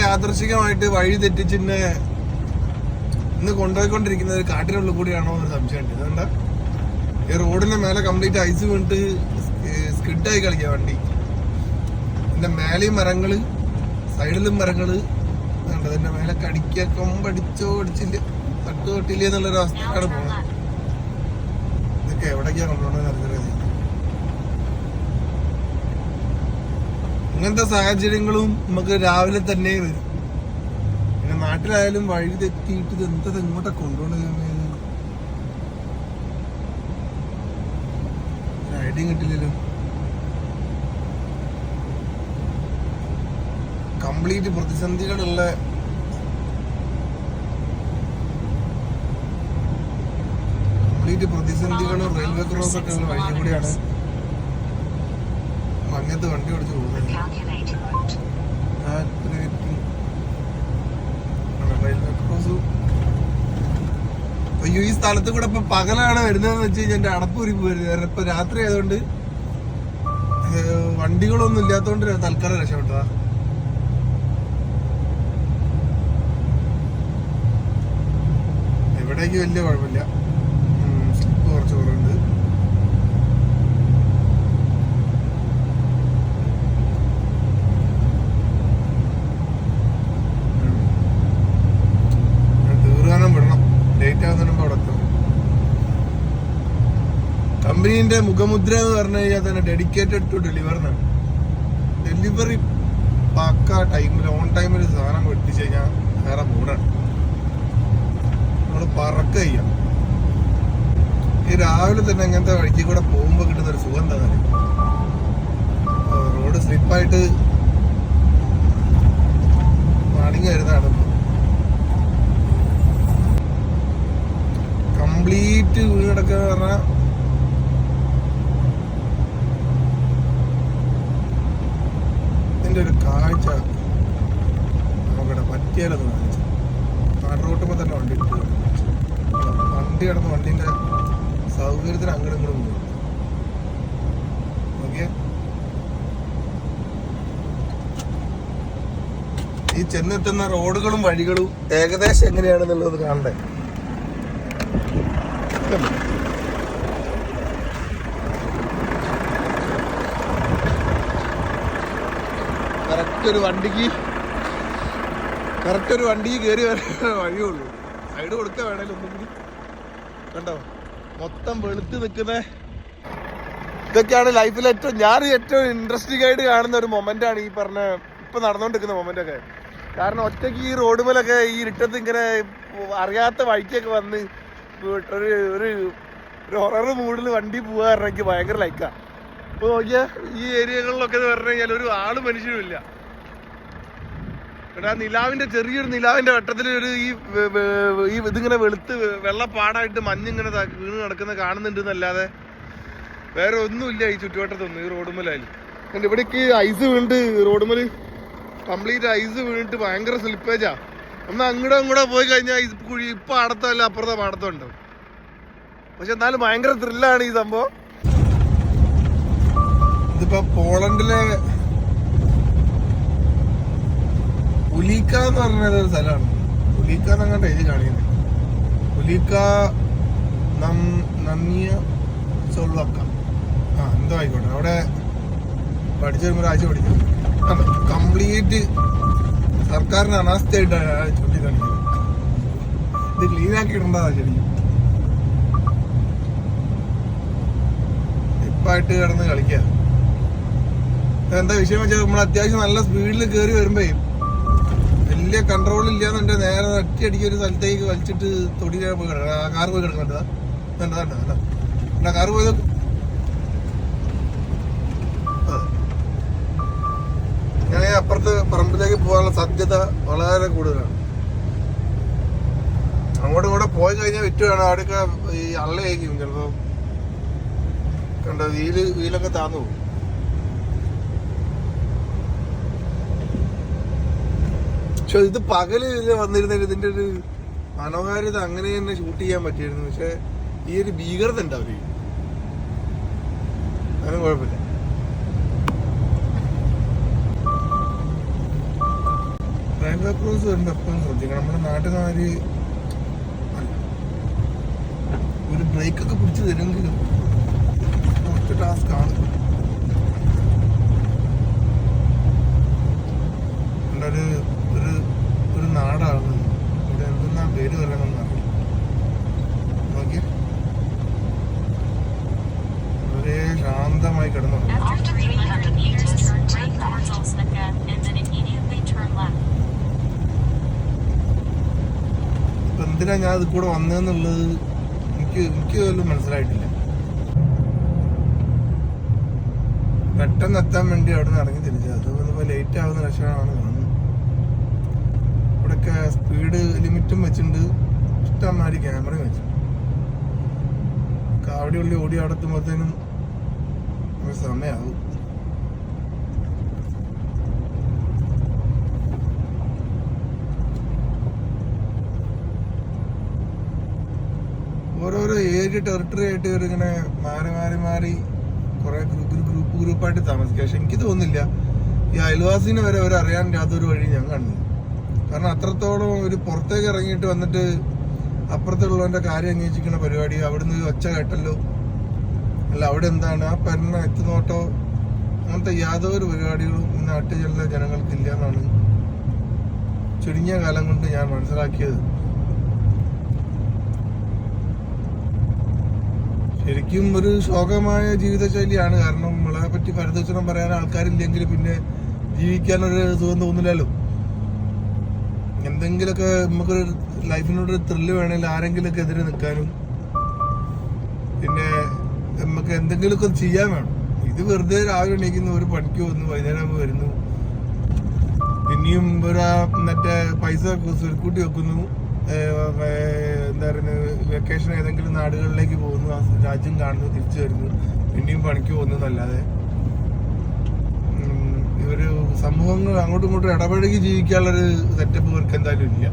യാദൃശികമായിട്ട് വഴി തെറ്റിച്ചിന്നെ ഇന്ന് കൊണ്ടുപോയിക്കൊണ്ടിരിക്കുന്നത് കാട്ടിനുള്ളിൽ കൂടിയാണോ എന്ന് സംശയമുണ്ട്. ഇതുകൊണ്ടാ ഈ റോഡിന്റെ മേലെ കംപ്ലീറ്റ് ഐസ് വീണിട്ട് സ്കിഡായി കളിക്കുക വണ്ടി. ഇതിന്റെ മേലെയും മരങ്ങള്, സൈഡിലും മരങ്ങള്. അതിന്റെ മേലെ കടിക്ക കൊമ്പടിച്ചോ അടിച്ചില്ല, തട്ട് തൊട്ടില്ല എന്നുള്ളൊരു അവസ്ഥക്കാണ് പോകുന്നത്. ഇതൊക്കെ എവിടേക്കാ കൊണ്ടുപോകണമെന്ന് അറിഞ്ഞത്. ഇങ്ങനത്തെ സാഹചര്യങ്ങളും നമുക്ക് രാവിലെ തന്നെ വരും. പിന്നെ നാട്ടിലായാലും വഴി തെറ്റിയിട്ട് ഇത് എന്തത് എങ്ങോട്ടാ കൊണ്ടുപോകണത് ഐഡിയ കിട്ടില്ലല്ലോ. കംപ്ലീറ്റ് പ്രതിസന്ധികളുള്ള പ്രതിസന്ധികളും റെയിൽവേ ക്രോസ് ഒക്കെ ഉള്ള വഴി കൂടിയാണ് മഞ്ഞത്ത് വണ്ടി ഓടിച്ച് പോകുന്നത്. റെയിൽവേ ക്രോസ് അയ്യോ, ഈ സ്ഥലത്ത് കൂടെ ഇപ്പൊ പകലാണ് വരുന്നതെന്ന് വെച്ച് കഴിഞ്ഞാൽ എന്റെ അടപ്പൂരി വരുന്നത്. ഇപ്പൊ രാത്രി ആയതുകൊണ്ട് വണ്ടികളൊന്നും ഇല്ലാത്തതുകൊണ്ട് തൽക്കാലം രക്ഷപ്പെട്ടതാ. ഇവിടേക്ക് വലിയ കുഴപ്പമില്ല, സ്ലിപ്പ് കുറച്ച് കുറവുണ്ട്. തീർക്കാനും വിടണം, ലേറ്റ് ആകുന്നതിനുമ്പോ അവിടെ എത്തണം. കമ്പനീന്റെ മുഖമുദ്ര എന്ന് പറഞ്ഞു കഴിഞ്ഞാൽ തന്നെ ഡെഡിക്കേറ്റഡ് ടു ഡെലിവറിനാണ്. ഡെലിവറി പക്ക ടൈമിൽ ഓൺ ടൈമിൽ സാധനം എത്തിച്ചു കഴിഞ്ഞാൽ വേറെ മൂടാണ്. നമ്മള് പറക്കുക ചെയ്യാം. ഈ രാവിലെ തന്നെ ഇങ്ങനത്തെ വഴിക്ക് കൂടെ പോകുമ്പോ കിട്ടുന്ന ഒരു സുഖം എന്താ പറയുക. റോഡ് സ്ലിപ്പായിട്ട് മടങ്ങി വരുന്നതാണ്. കംപ്ലീറ്റ് വീട് കിടക്കുക പറഞ്ഞാൽ ഇതിന്റെ ഒരു കാഴ്ച നോക്കട്ടെ, പറ്റിയാലൊന്ന് കാണിച്ചു. നാട്ടു റോട്ടുമ്പോ തന്നെ വണ്ടി കിടന്ന് വണ്ടിന്റെ സൗകര്യത്തിന് അങ്ങോട്ടും ഇങ്ങോട്ടും പോകും. ഓക്കെ, ഈ ചെന്നെത്തുന്ന റോഡുകളും വഴികളും ഏകദേശം എങ്ങനെയാണെന്നുള്ളത് കാണണ്ടേ. കറക്റ്റ് ഒരു വണ്ടിക്ക് കയറി വരാൻ വഴിയുള്ളൂ. സൈഡ് കൊടുക്കുക വേണേലും ഒന്നും കൂടി. കണ്ടോ, മൊത്തം വെളുത്ത് നിൽക്കുന്ന ഇതൊക്കെയാണ് ലൈഫിൽ ഞാൻ ഏറ്റവും ഇൻട്രസ്റ്റിംഗ് ആയിട്ട് കാണുന്ന ഒരു മൊമെന്റാണ് ഈ പറഞ്ഞ ഇപ്പൊ നടന്നുകൊണ്ടിരിക്കുന്ന മൊമെന്റ് ഒക്കെ. കാരണം ഒറ്റയ്ക്ക് ഈ റോഡ് മേലൊക്കെ ഈ ഇരുട്ടത്ത് ഇങ്ങനെ അറിയാത്ത വഴിക്കൊക്കെ വന്ന് ഒരു ഹൊറർ മൂഡിൽ വണ്ടി പോകാൻ എനിക്ക് ഭയങ്കര ലൈക്കാ. ഇപ്പൊ നോക്കിയാ ഈ ഏരിയകളിലൊക്കെ പറഞ്ഞു കഴിഞ്ഞാൽ ഒരു ആള് മനുഷ്യനും ഇല്ല. എടാ, ചെറിയൊരു നിലാവിന്റെ വെട്ടത്തിൽ ഒരു ഈ ഇതിങ്ങനെ വെളുത്ത് വെള്ളപ്പാടായിട്ട് മഞ്ഞിങ്ങനെ വീണ് നടക്കുന്ന കാണുന്നുണ്ട് എന്നല്ലാതെ വേറെ ഒന്നുമില്ല ഈ ചുറ്റുവട്ടത്തൊന്നും. ഈ റോഡുമേലായാലും കണ്ട് ഇവിടേക്ക് ഐസ് വീണിട്ട് റോഡുമേല് കംപ്ലീറ്റ് ഐസ് വീണിട്ട് ഭയങ്കര സ്ലിപ്പേജാ. ഒന്ന് അങ്ങോട്ടോ പോയി കഴിഞ്ഞാൽ ഇപ്പൊ അടത്തല്ല അപ്പുറത്തെ പാടത്തം ഉണ്ടാവും. പക്ഷെ എന്നാലും ഭയങ്കര ത്രില്ലാണ് ഈ സംഭവം. ഇതിപ്പോ പോളണ്ടിലെ ഉലീക്ക എന്ന് പറഞ്ഞൊരു സ്ഥലമാണ്. ഉലീക്ക എന്നങ്ങോട്ട് എഴുതി കാണിക്കുന്നത്. ഉലീക്ക നന്ദിയ സോൾവാക്ക എന്തോ ആയിക്കോട്ടെ. അവിടെ പഠിച്ചു വരുമ്പോൾ ഒരാഴ്ച പഠിക്കും. കംപ്ലീറ്റ് സർക്കാരിന് അനാസ്ഥയായിട്ടാണ് ചൂണ്ടിക്കാണിക്കുന്നത്. ഇത് ക്ലീനാക്കി ഇടേണ്ടതാ ശരിക്കും. ഇപ്പായിട്ട് കിടന്ന് കളിക്കുക. എന്താ വിഷയം വെച്ചാൽ നമ്മൾ അത്യാവശ്യം നല്ല സ്പീഡിൽ കയറി വരുമ്പോ വലിയ കൺട്രോൾ ഇല്ലാന്നുണ്ടെ നേരെ ഒറ്റയടിക്ക് ഒരു സ്ഥലത്തേക്ക് വലിച്ചിട്ട് തൊടി പോയി കിടക്കണം. കാറ് പോയി കിടക്കണ്ടതാ. കാറ് പോയത് ഇങ്ങനെ അപ്പുറത്ത് പറമ്പിലേക്ക് പോകാനുള്ള സാധ്യത വളരെ കൂടുതലാണ്. അങ്ങോട്ടും കൂടെ പോയി കഴിഞ്ഞാൽ വിറ്റുകയാണ്. അവിടെയൊക്കെ ഈ അള്ളയായിരിക്കും ചിലപ്പോ. കണ്ടോ, വീലൊക്കെ താന്നു പോകും. പക്ഷെ ഇത് പകല് വന്നിരുന്നെങ്കിൽ ഇതിന്റെ ഒരു മനോഹാരിത അങ്ങനെ തന്നെ ഷൂട്ട് ചെയ്യാൻ പറ്റിയിരുന്നു. പക്ഷെ ഈ ഒരു ഭീകരത ഉണ്ടാവില്ല. അതിനും കുഴപ്പമില്ല. ഹൈവേ ക്രോസ് വരുമ്പോൾ എപ്പോഴും ശ്രദ്ധിക്കണം. നമ്മുടെ നാട്ടുകാര് ഒരു ബ്രേക്കൊക്കെ പിടിച്ച് തരുമെങ്കിലും കുറച്ച് ടാസ്ക് ആണ്. ഒരു ഒരു ഒരു നാടാണ് ഇവിടെ. എന്തെന്നാ പേര് പറയണമെന്ന് അറിയില്ല. നോക്കിയ വളരെ ശാന്തമായി കിടന്നു. എന്തിനാ ഞാൻ ഇത് കൂടെ വന്നതെന്നുള്ളത് എനിക്ക് പോലും മനസ്സിലായിട്ടില്ല. പെട്ടെന്ന് എത്താൻ വേണ്ടി അവിടെ നിന്ന് ഇറങ്ങി തിരിച്ചത്. അതുപോലെ ലേറ്റ് ആവുന്ന ലക്ഷണമാണ് കാണുന്നത്. ഇവിടെയൊക്കെ സ്പീഡ് ലിമിറ്റും വെച്ചിട്ടുണ്ട്, ഇഷ്ടംമാതിരി ക്യാമറയും വെച്ചിട്ടുണ്ട്. കാവടി ഉള്ളി ഓടി അവിടെ എത്തുമ്പോഴത്തേനും സമയമാവും. ഓരോരോ ഏരിയ ടെറിട്ടറി ആയിട്ട് ഇവരിങ്ങനെ മാറി മാറി മാറി കുറെ ഗ്രൂപ്പായിട്ട് താമസിക്കുക. പക്ഷെ എനിക്ക് തോന്നുന്നില്ല ഈ അയൽവാസിനെ വരെ അവരറിയാൻ യാതൊരു വഴി ഞാൻ കണ്ടു. കാരണം അത്രത്തോളം ഒരു പുറത്തേക്ക് ഇറങ്ങിയിട്ട് വന്നിട്ട് അപ്പുറത്തുള്ളവന്റെ കാര്യം അന്വേഷിക്കുന്ന പരിപാടി, അവിടുന്ന് ഒച്ച കേട്ടല്ലോ, അല്ല അവിടെ എന്താണ് ആ പെണ്ണ എത്തുന്നോട്ടോ, അങ്ങനത്തെ യാതൊരു പരിപാടികളും ഈ നാട്ടിലുള്ള ജനങ്ങൾക്കില്ല എന്നാണ് ചുരുങ്ങിയ കാലം കൊണ്ട് ഞാൻ മനസ്സിലാക്കിയത്. ശരിക്കും ഒരു ശോകമായ ജീവിതശൈലിയാണ്. കാരണം നമ്മളെ പറ്റി പരദൂഷണം പറയാൻ ആൾക്കാരില്ലെങ്കിൽ പിന്നെ ജീവിക്കാനൊരു സുഖം തോന്നില്ലല്ലോ. എന്തെങ്കിലുമൊക്കെ നമുക്കൊരു ലൈഫിനോടൊരു ത്രില്ല് വേണമെങ്കിൽ ആരെങ്കിലുമൊക്കെ എതിരെ നിൽക്കാനും പിന്നെ നമുക്ക് എന്തെങ്കിലുമൊക്കെ ചെയ്യാൻ വേണം. ഇത് വെറുതെ രാവിലെ എണീക്കുന്നു, ഒരു പണിക്ക് വന്നു, വൈകുന്നേരം ആകുമ്പോൾ വരുന്നു, പിന്നെയും മറ്റേ പൈസ സ്വരുക്കൂട്ടി വെക്കുന്നു, എന്താ പറയുന്നത് വെക്കേഷൻ ഏതെങ്കിലും നാടുകളിലേക്ക് പോകുന്നു, ആ രാജ്യം കാണുന്നു, തിരിച്ചു വരുന്നു, പിന്നെയും പണിക്ക് പോകുന്നു എന്നല്ലാതെ ഇവര് സമൂഹങ്ങൾ അങ്ങോട്ടും ഇങ്ങോട്ടും ഇടപഴകി ജീവിക്കാനുള്ളൊരു സെറ്റപ്പ് ഇവർക്ക് എന്തായാലും ഇല്ല.